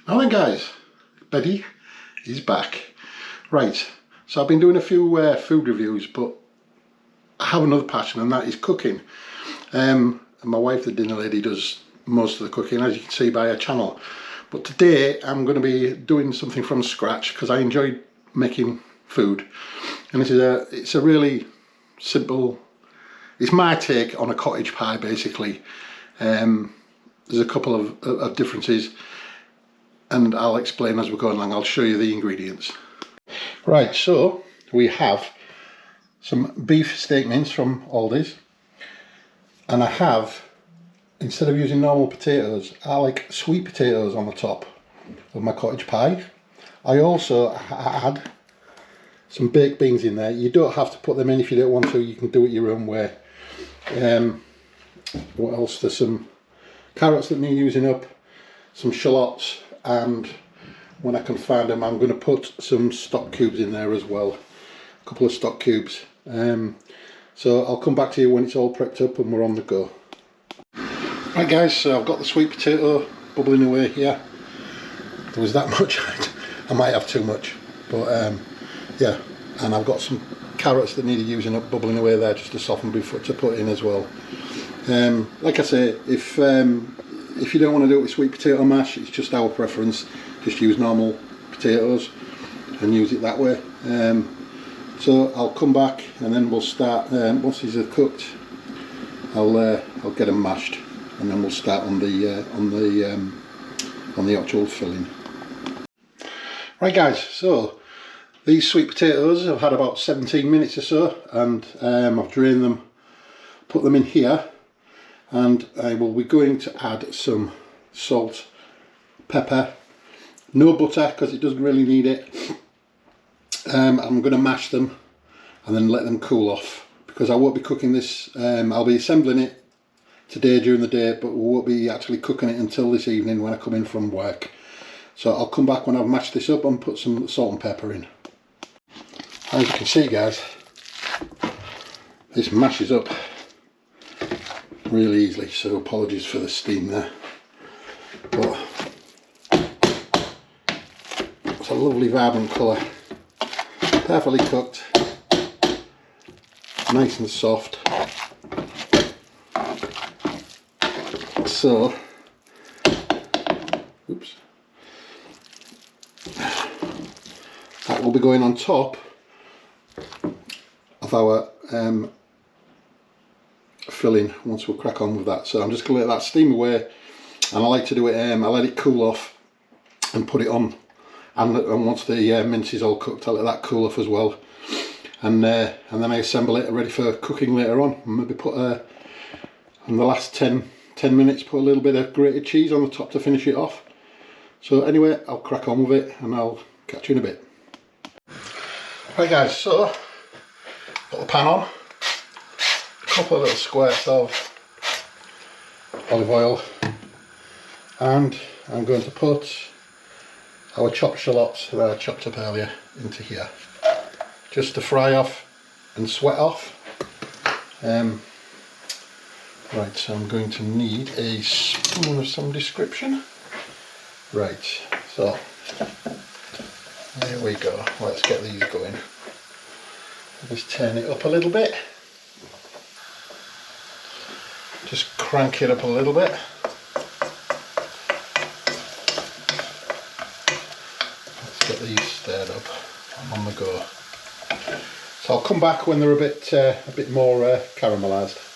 Now then guys, Betty is back. Right, so I've been doing a few food reviews, but I have another passion, and that is cooking. And my wife, the dinner lady, does most of the cooking, as you can see by her channel. But today I'm going to be doing something from scratch because I enjoy making food. And it's a really simple, it's my take on a cottage pie basically. There's a couple of differences, and I'll explain as we go along. I'll show you the ingredients. Right, so we have some beef steak mince from Aldi's, and I have, instead of using normal potatoes, I like sweet potatoes on the top of my cottage pie. I also add some baked beans in there. You don't have to put them in if you don't want to, you can do it your own way. What else? There's some carrots that need using up, some shallots, and when I can find them I'm going to put some stock cubes in there as well, a couple of stock cubes. So I'll come back to you when it's all prepped up and we're on the go. Right guys, so I've got the sweet potato bubbling away here. There was that much, I might have too much, but yeah, and I've got some carrots that needed using up, bubbling away there just to soften before to put in as well. Like I say, if you don't want to do it with sweet potato mash, it's just our preference. Just use normal potatoes and use it that way. So I'll come back and then we'll start. Once these are cooked, I'll get them mashed, and then we'll start on the actual filling. Right guys, so these sweet potatoes have had about 17 minutes or so, and I've drained them, put them in here, and I will be going to add some salt, pepper, no butter because it doesn't really need it. I'm going to mash them and then let them cool off, because I won't be cooking this. I'll be assembling it today during the day, but we won't be actually cooking it until this evening when I come in from work. So I'll come back when I've mashed this up and put some salt and pepper in. As you can see guys, this mashes up really easily, so apologies for the steam there, but it's a lovely vibrant colour, perfectly cooked, nice and soft. So oops, that will be going on top of our filling once we crack on with that. So I'm just going to let that steam away, and I like to do it, I let it cool off and put it on, and once the mince is all cooked I let that cool off as well, and then I assemble it ready for cooking later on. Maybe put in the last 10 minutes put a little bit of grated cheese on the top to finish it off. So anyway, I'll crack on with it and I'll catch you in a bit. Right guys, so put the pan on, a couple of little squirts of olive oil, and I'm going to put our chopped shallots that I chopped up earlier into here, just to fry off and sweat off. Right, so I'm going to need a spoon of some description. Right, so there we go. Let's get these going. Just turn it up a little bit. Just crank it up a little bit. Let's get these stirred up. I'm on the go. So I'll come back when they're a bit more caramelised.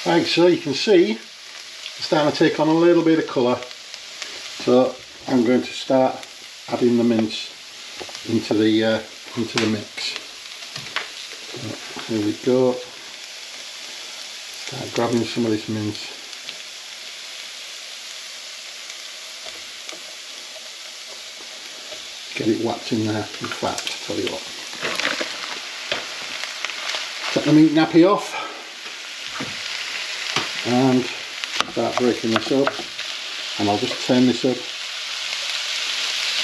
Right, so you can see it's starting to take on a little bit of colour. So I'm going to start adding the mince into the mix. So here we go. Start grabbing some of this mince. Get it whacked in there. In fact, tell you what. Take the meat nappy off and start breaking this up, and I'll just turn this up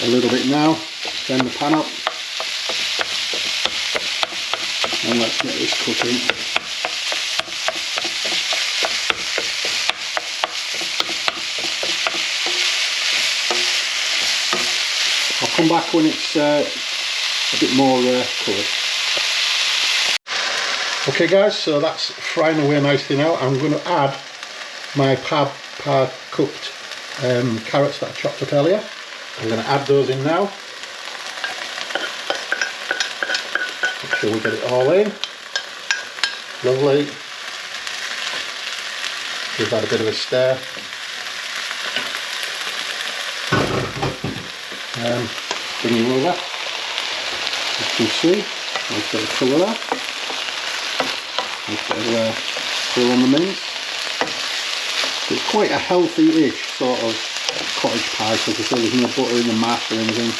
a little bit now, turn the pan up, and let's get this cooking. I'll come back when it's a bit more coloured. Okay guys, so that's frying away nicely now. I'm going to add my par cooked carrots that I chopped up earlier. I'm going to add those in now. Make sure we get it all in. Lovely. Give that a bit of a stir. Bring it over. As you can see, nice bit of colour there. Nice bit of colour on the mince. It's quite a healthy-ish sort of cottage pie, because there's no butter in the mash or anything.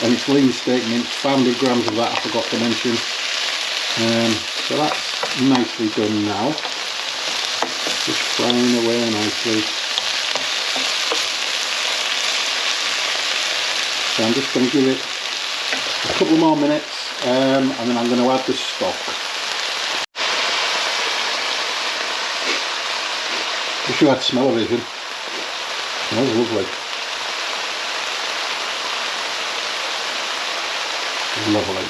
And it's lean steak mince, 500 grams of that I forgot to mention. So that's nicely done now. Just frying away nicely. So I'm just going to give it a couple more minutes and then I'm going to add the stock. Wish you had smell-o-vision. Smells lovely. Lovely.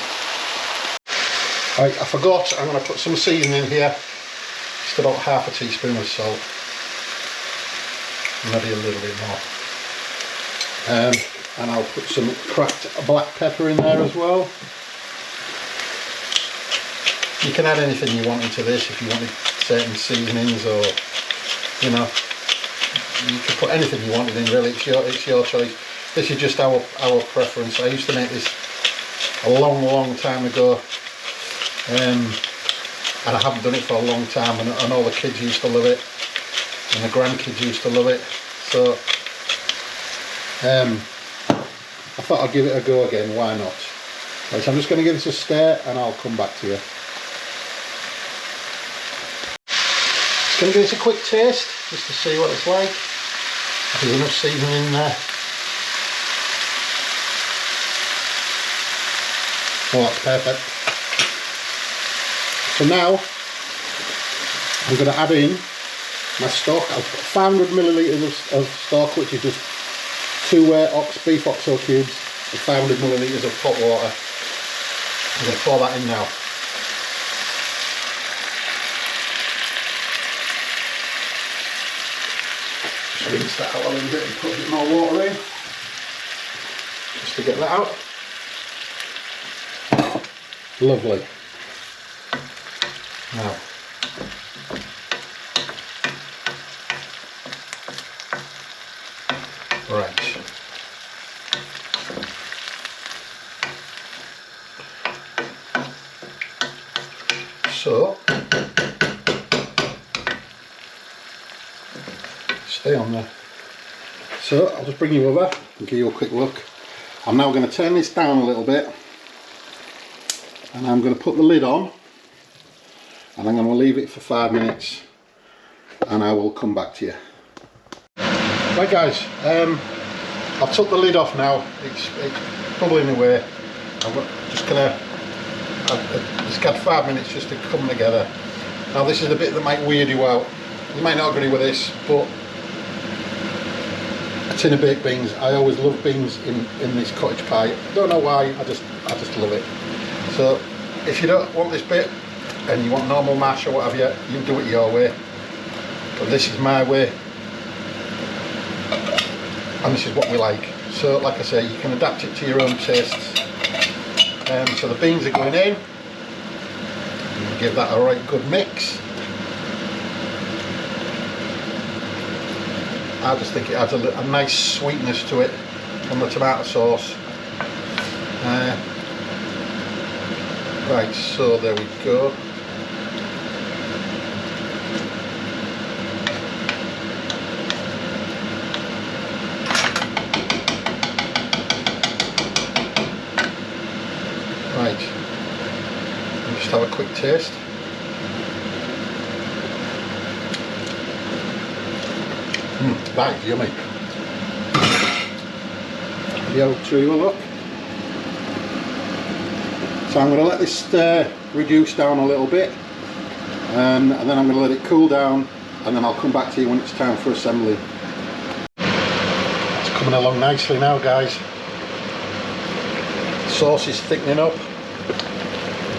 Right, I forgot, I'm going to put some seasoning in here. Just about half a teaspoon of salt. Maybe a little bit more. And I'll put some cracked black pepper in there as well. You can add anything you want into this if you wanted certain seasonings, or you know, you can put anything you wanted in really, it's your choice. This is just our preference. I used to make this a long time ago, and I haven't done it for a long time, and all the kids used to love it, and the grandkids used to love it, so I thought I'd give it a go again, why not? Right, so I'm just going to give this a stir and I'll come back to you. Just going to give this a quick taste, just to see what it's like. If there's enough seasoning in there. Oh, that's perfect. So now, I'm going to add in my stock. I've got 500 millilitres of stock, which is just 2 beef oxtail cubes and 500 millilitres of hot water. I'm going to pour that in now. Just rinse that out a little bit and put a bit more water in, just to get that out. Lovely. Now, right. So, stay on there. So, I'll just bring you over and give you a quick look. I'm now going to turn this down a little bit, and I'm going to put the lid on, and I'm going to leave it for 5 minutes, and I will come back to you. Right guys, I've took the lid off now. It's bubbling away. I'm just gonna, it's got 5 minutes just to come together. Now this is the bit that might weird you out. You might not agree with this, but a tin of baked beans. I always love beans in this cottage pie. Don't know why, I just love it. So if you don't want this bit and you want normal mash or whatever, you can do it your way. But this is my way. And this is what we like. So like I say, you can adapt it to your own tastes. So the beans are going in. You give that a right good mix. I just think it adds a nice sweetness to it from the tomato sauce. Right, so there we go. Right, and just have a quick taste. That is yummy. Have you had a true look? So I'm going to let this reduce down a little bit, and then I'm going to let it cool down, and then I'll come back to you when it's time for assembly. That's Coming along nicely now, guys. Sauce is thickening up.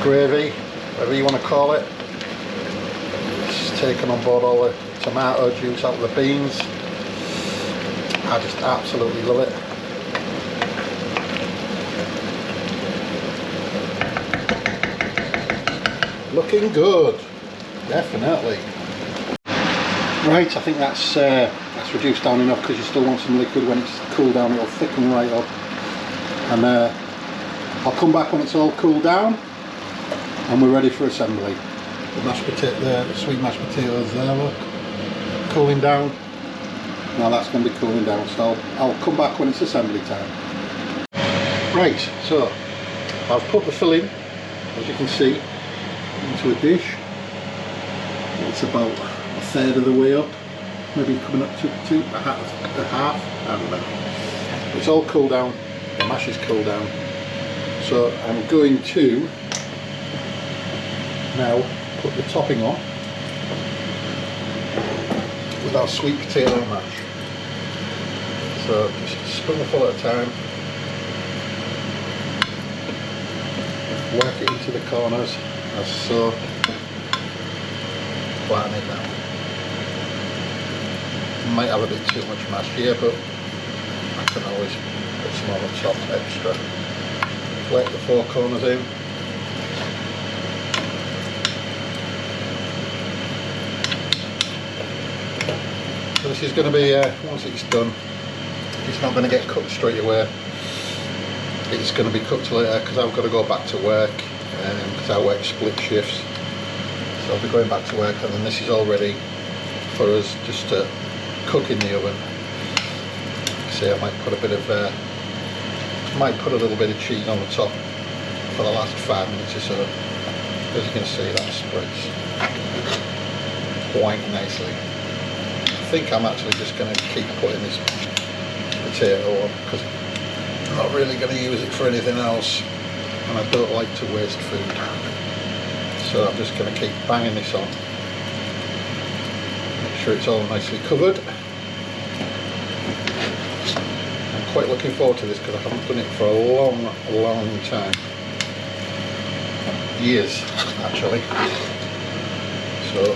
Gravy, whatever you want to call it. It's taken on board all the tomato juice out of the beans. I just absolutely love it. Looking good, definitely. Right, I think that's reduced down enough, because you still want some liquid. When it's cooled down, it'll thicken right up. And I'll come back when it's all cooled down and we're ready for assembly. The mashed potato, the sweet mashed potatoes there, look, cooling down. Now that's going to be cooling down, so I'll come back when it's assembly time. Right, so I've put the filling, as you can see, into a dish. It's about a third of the way up, maybe coming up to a half, I don't know. It's all cooled down, the mash is cooled down. So I'm going to now put the topping on with our sweet potato mash. So just a spoonful at a time. Work it into the corners as so. Flatten it down. Might have a bit too much mash here, but I can always put some on the top extra. Flake the four corners in. So this is going to be, once it's done, it's not going to get cooked straight away. It's going to be cooked later, because I've got to go back to work, because I work split shifts. So I'll be going back to work, and then this is all ready for us just to cook in the oven. See, I might put a bit of, little bit of cheese on the top for the last 5 minutes or so. As you can see, that spreads quite nicely. I think I'm actually just going to keep putting this potato on, because I'm not really going to use it for anything else, and I don't like to waste food. So I'm just going to keep banging this on. Make sure it's all nicely covered. I'm quite looking forward to this, because I haven't done it for a long time. Years, actually. So,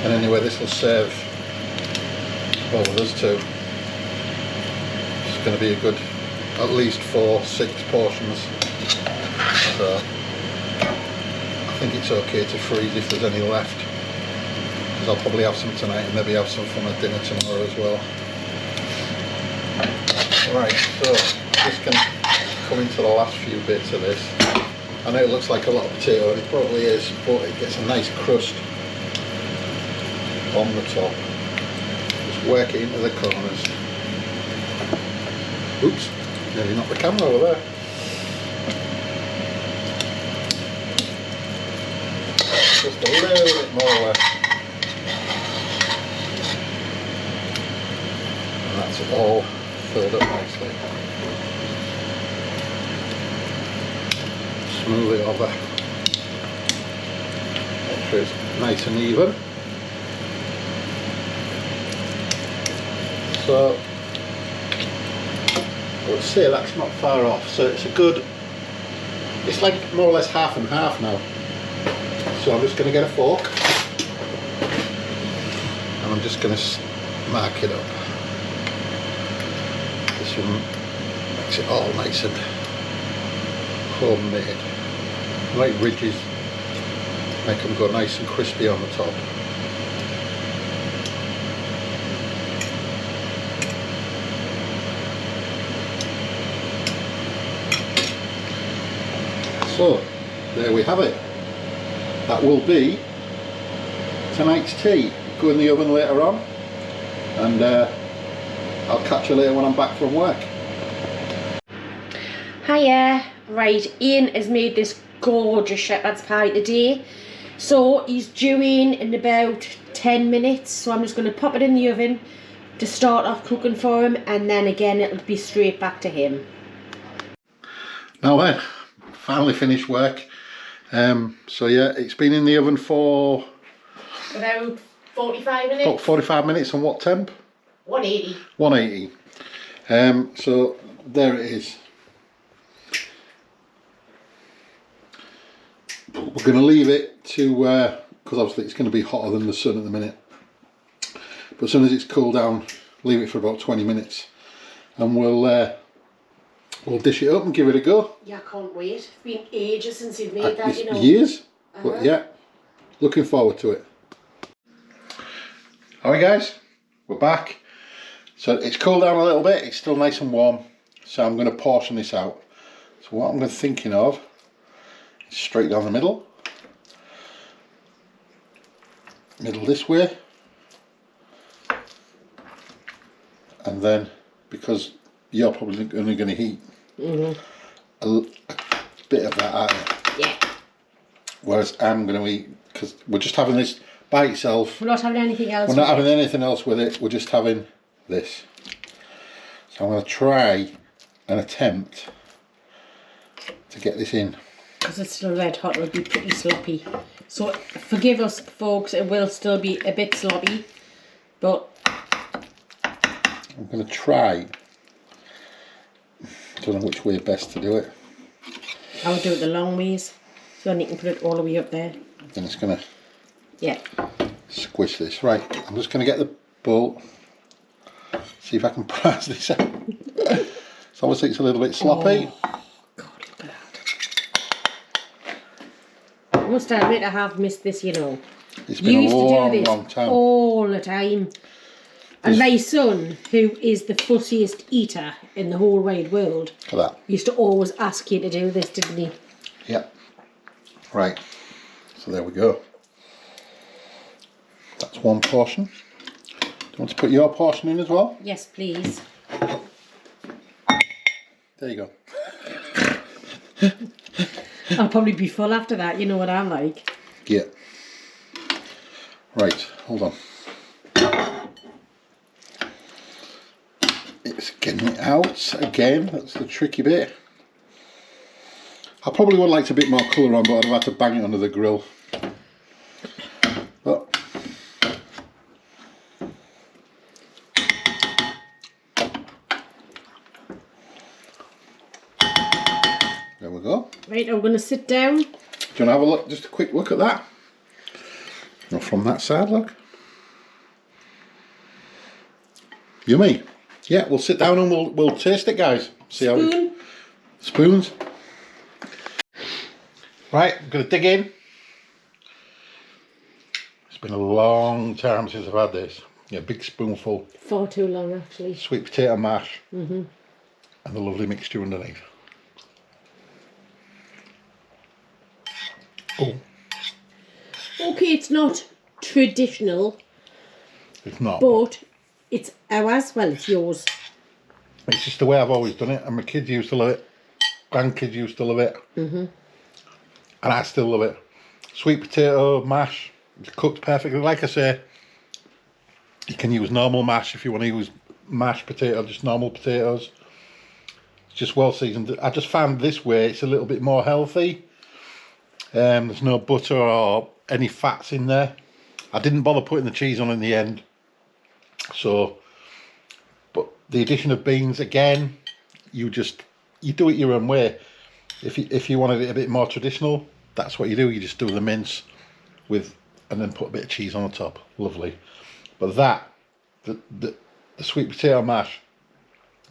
and anyway, this will serve, well, with us too. It's going to be a good, at least 4-6 portions. So I think it's okay to freeze if there's any left, because I'll probably have some tonight and maybe have some for my dinner tomorrow as well. Right, so just going to come into the last few bits of this. I know it looks like a lot of potato, and it probably is, but it gets a nice crust on the top. Just work it into the corners. Oops, nearly knocked the camera over there. Just a little bit more left. And that's it all filled up nicely. Smooth it over. Make sure it's nice and even. So I would say that's not far off. So it's a good, it's like more or less half and half now. So I'm just going to get a fork and I'm just going to mark it up. This one makes it all nice and homemade. Right ridges, make them go nice and crispy on the top. So there we have it. That will be tonight's tea. Go in the oven later on, and I'll catch you later when I'm back from work. Hiya. Right, Ian has made this gorgeous shepherd's pie today. So he's due in about 10 minutes. So I'm just going to pop it in the oven to start off cooking for him, and then again it'll be straight back to him. Now then, finally finished work. So yeah, it's been in the oven for About 45 minutes. about 45 minutes. On what temp? 180. 180. So there it is. We're going to leave it to, because obviously it's going to be hotter than the sun at the minute. But as soon as it's cooled down, leave it for about 20 minutes, and we'll dish it up and give it a go. Yeah, I can't wait. It's been ages since you've made that, It's you know. years, but yeah, looking forward to it. Alright guys, we're back. So it's cooled down a little bit, it's still nice and warm, so I'm going to portion this out. So what I'm thinking of is straight down the middle this way, and then, because you're probably only going to eat a bit of that out of it. Yeah. Whereas I'm going to eat, because we're just having this by itself. We're not having anything else. We're not having anything else with it, we're just having this. So I'm going to try and attempt to get this in. Because it's still red hot, it'll be pretty sloppy. So forgive us folks, it will still be a bit sloppy, but I'm going to try. Don't know which way best to do it. I would do it the long ways, so then you can put it all the way up there. Then it's going Yeah. to squish this. Right, I'm just going to get the bowl, see if I can press this out. So obviously it's a little bit sloppy. Oh, God, look at that. I must admit I have missed this, you know. It's been a long time. All the time. And my son, who is the fussiest eater in the whole wide world, Look at that. used to always ask you to do this, didn't he? Yep. Right, so there we go. That's one portion. Do you want to put your portion in as well? Yes, please. There you go. I'll probably be full after that, you know what I'm like. Yeah. Right, hold on. It's getting it out again, that's the tricky bit. I probably would like a bit more colour on, but I'd have had to bang it under the grill. But there we go. Right, I'm going to sit down. Do you want to have a look, just a quick look at that? Not from that side, look. Yummy. Yeah, we'll sit down and we'll taste it, guys. See how Spoon. Spoons. Right, I'm going to dig in. It's been a long time since I've had this. Yeah, big spoonful. Far too long, actually. Sweet potato mash. And the lovely mixture underneath. Oh, Okay, it's not traditional, it's not. but it's ours. Well, it's yours. It's just the way I've always done it, and my kids used to love it. Grandkids used to love it. And I still love it. Sweet potato mash. It's cooked perfectly. Like I say, you can use normal mash if you want to use mashed potato, just normal potatoes. It's just well seasoned. I just found this way it's a little bit more healthy. There's no butter or any fats in there. I didn't bother putting the cheese on in the end. So, but the addition of beans again, you do it your own way. If you wanted it a bit more traditional, that's what you do. You just do the mince and then put a bit of cheese on the top. Lovely. But the sweet potato mash,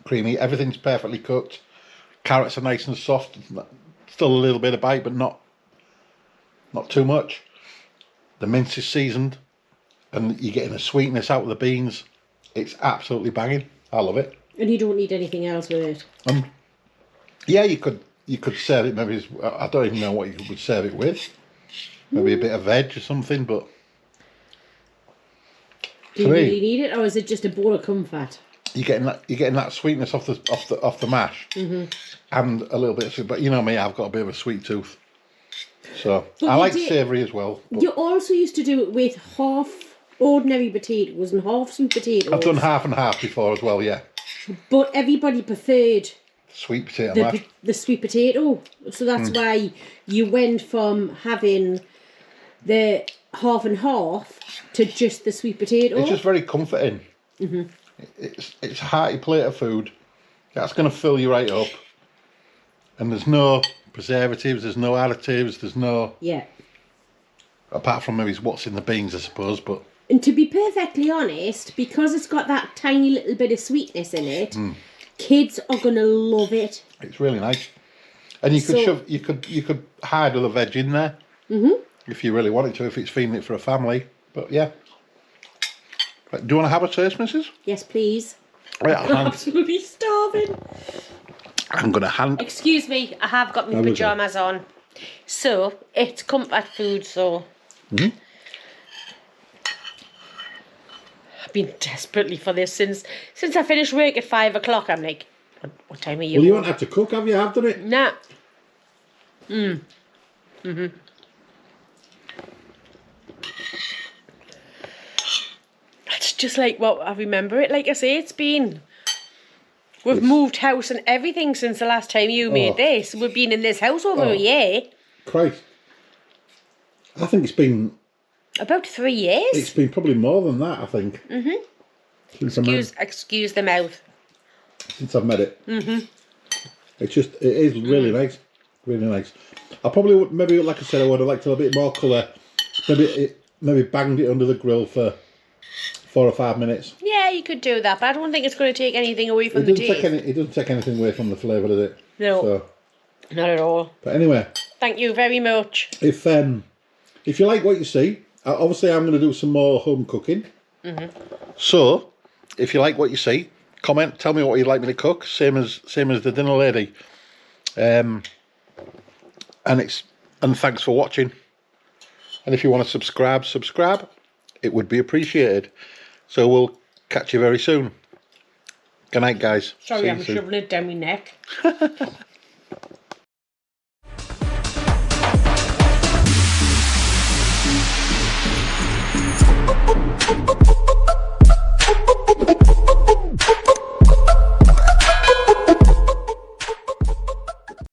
creamy. Everything's perfectly cooked. Carrots are nice and soft. Still a little bit of bite, but not too much. The mince is seasoned, and you're getting a sweetness out of the beans. It's absolutely banging. I love it. And you don't need anything else with it. Yeah, you could serve it maybe. I don't even know what you would serve it with. Maybe a bit of veg or something, but. Do you really need it, or is it just a bowl of comfort? You're getting that sweetness off the mash, and a little bit of sweet. But you know me, I've got a bit of a sweet tooth, so But I like savoury as well. But you also used to do it with half ordinary potatoes and half sweet potatoes. I've done half and half before as well, yeah. But everybody preferred Sweet potato mash. the sweet potato, so that's why you went from having the half and half to just the sweet potato. It's just very comforting. It's a hearty plate of food. That's going to fill you right up. And there's no preservatives, there's no additives, there's no... Yeah. Apart from maybe what's in the beans, I suppose, but... And to be perfectly honest, because it's got that tiny little bit of sweetness in it, kids are going to love it. It's really nice. And you could you could hide other veg in there. If you really wanted to, if it's feeding it for a family. But yeah. Right, do you want to have a taste, Mrs? Yes, please. Right, I'm absolutely starving. I'm going to hand... Excuse me, I have got my pyjamas on. So, it's comfort food, so... I've been desperately for this since I finished work at 5 o'clock. I'm like, what time are you? Well, you won't have to cook, have you? I've done it. Nah. It's just like what I remember it. Like I say, it's been... We've moved house and everything since the last time you made this. We've been in this house over a year. Christ. I think it's been... About 3 years. It's been probably more than that, I think. Excuse the mouth. Since I've met it. It's just, it is really nice. Really nice. I probably would, maybe, like I said, I would have liked a little bit more colour. Maybe banged it under the grill for 4 or 5 minutes. Yeah, you could do that, but I don't think it's going to take anything away from the taste. It doesn't take anything away from the flavour, does it? No, so, not at all. But anyway. Thank you very much. If you like what you see, obviously I'm going to do some more home cooking. So, if you like what you see, comment, tell me what you'd like me to cook, same as the dinner lady. And thanks for watching. And if you want to subscribe, it would be appreciated. So we'll catch you very soon. Good night, guys. Sorry, I'm shoving it down my neck.